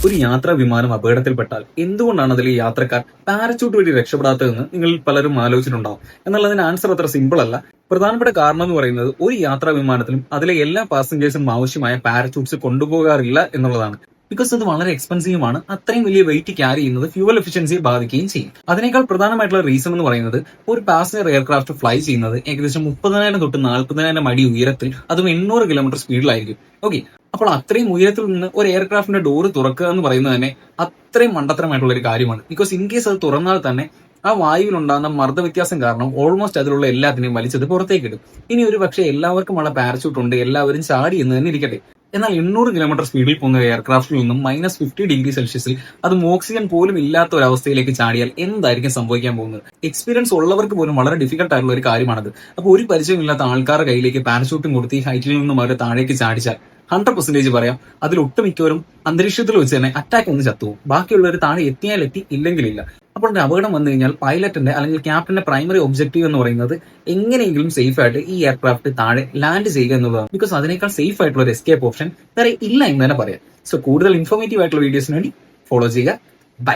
ഒരു യാത്രാ വിമാനം അപകടത്തിൽപ്പെട്ടാൽ എന്തുകൊണ്ടാണ് അതിലെ യാത്രക്കാർ പാരച്യൂട്ട് വഴി രക്ഷപ്പെടാത്തതെന്ന് നിങ്ങൾ പലരും ആലോചിച്ചിട്ടുണ്ടാവും. എന്നാൽ അതിന് ആൻസർ അത്ര സിമ്പിൾ അല്ല. പ്രധാനപ്പെട്ട കാരണം എന്ന് പറയുന്നത് ഒരു യാത്രാ വിമാനത്തിലും അതിലെ എല്ലാ പാസഞ്ചേഴ്സിനും ആവശ്യമായ പാരച്യൂട്ട്സ് കൊണ്ടുപോകാറില്ല എന്നുള്ളതാണ്. ബിക്കോസ് അത് വളരെ എക്സ്പെൻസീവ് ആണ്. അത്രയും വലിയ വെയിറ്റ് ക്യാരി ചെയ്യുന്നത് ഫ്യൂവൽ എഫിഷ്യൻസിയെ ബാധിക്കുകയും ചെയ്യും. അതിനേക്കാൾ പ്രധാനമായിട്ടുള്ള റീസൺ എന്ന് പറയുന്നത് ഒരു പാസഞ്ചർ എയർക്രാഫ്റ്റ് ഫ്ലൈ ചെയ്യുന്നത് ഏകദേശം 30,000 തൊട്ട് 40,000 അടി ഉയരത്തിൽ, അതും 800 കിലോമീറ്റർ സ്പീഡിലായിരിക്കും. ഓക്കെ, അപ്പോൾ അത്രയും ഉയരത്തിൽ നിന്ന് ഒരു എയർക്രാഫ്റ്റിന്റെ ഡോറ് തുറക്കുക എന്ന് പറയുന്നത് തന്നെ അത്രയും മണ്ടത്തരമായിട്ടുള്ള ഒരു കാര്യമാണ്. ബിക്കോസ് ഇൻ കേസ് അത് തുറന്നാൽ തന്നെ ആ വായുവിലുണ്ടാകുന്ന മർദ്ദ വ്യത്യാസം കാരണം ഓൾമോസ്റ്റ് അതിലുള്ള എല്ലാത്തിനെയും വലിച്ചത് പുറത്തേക്ക് ഇടും. ഇനി ഒരു പക്ഷേ എല്ലാവർക്കുമുള്ള പാരച്യൂട്ട് ഉണ്ട്, എല്ലാവരും ചാടി എന്ന് തന്നെ ഇരിക്കട്ടെ. എന്നാൽ 800 കിലോമീറ്റർ സ്പീഡിൽ പോകുന്ന എയർക്രാഫ്റ്റിൽ നിന്നും -50 ഡിഗ്രി സെൽഷ്യസിൽ അതും ഓക്സിജൻ പോലും ഇല്ലാത്ത ഒരു അവസ്ഥയിലേക്ക് ചാടിയാൽ എന്തായിരിക്കും സംഭവിക്കാൻ പോകുന്നത്? എക്സ്പീരിയൻസ് ഉള്ളവർക്ക് പോലും വളരെ ഡിഫിക്കൽട്ട് ആയിട്ടുള്ള ഒരു കാര്യമാണത്. അപ്പോൾ ഒരു പരിചയമില്ലാത്ത ആൾക്കാരുടെ കയ്യിലേക്ക് പാരച്യൂട്ടും കൊടുത്ത് ഈ ഹൈറ്റിൽ നിന്നും അവരെ താഴേക്ക് ചാടിച്ചാൽ 100% പറയാം അതിൽ ഒട്ടുമിക്കവരും അന്തരീക്ഷത്തിൽ വെച്ച് തന്നെ അറ്റാക്ക് വന്ന് ചത്തുപോകും. ബാക്കിയുള്ളവർ താഴെ എത്തിയാൽ എത്തി, ഇല്ലെങ്കിലില്ല. അപ്പോൾ ഒരു അപകടം വന്നു കഴിഞ്ഞാൽ പൈലറ്റിന്റെ അല്ലെങ്കിൽ ക്യാപ്റ്റന്റെ പ്രൈമറി ഒബ്ജക്റ്റീവ് എന്ന് പറയുന്നത് എങ്ങനെയെങ്കിലും സേഫ് ആയിട്ട് ഈ എയർക്രാഫ്റ്റ് താഴെ ലാൻഡ് ചെയ്യുക എന്നുള്ളതാണ്. ബിക്കോസ് അതിനേക്കാൾ സേഫ് ആയിട്ടുള്ള ഒരു എസ്കേപ്പ് ഓപ്ഷൻ വേറെ ഇല്ല എന്ന് തന്നെ പറയാം. സോ കൂടുതൽ ഇൻഫോർമേറ്റീവ് ആയിട്ടുള്ള വീഡിയോസിന് വേണ്ടി ഫോളോ ചെയ്യുക. ബൈ.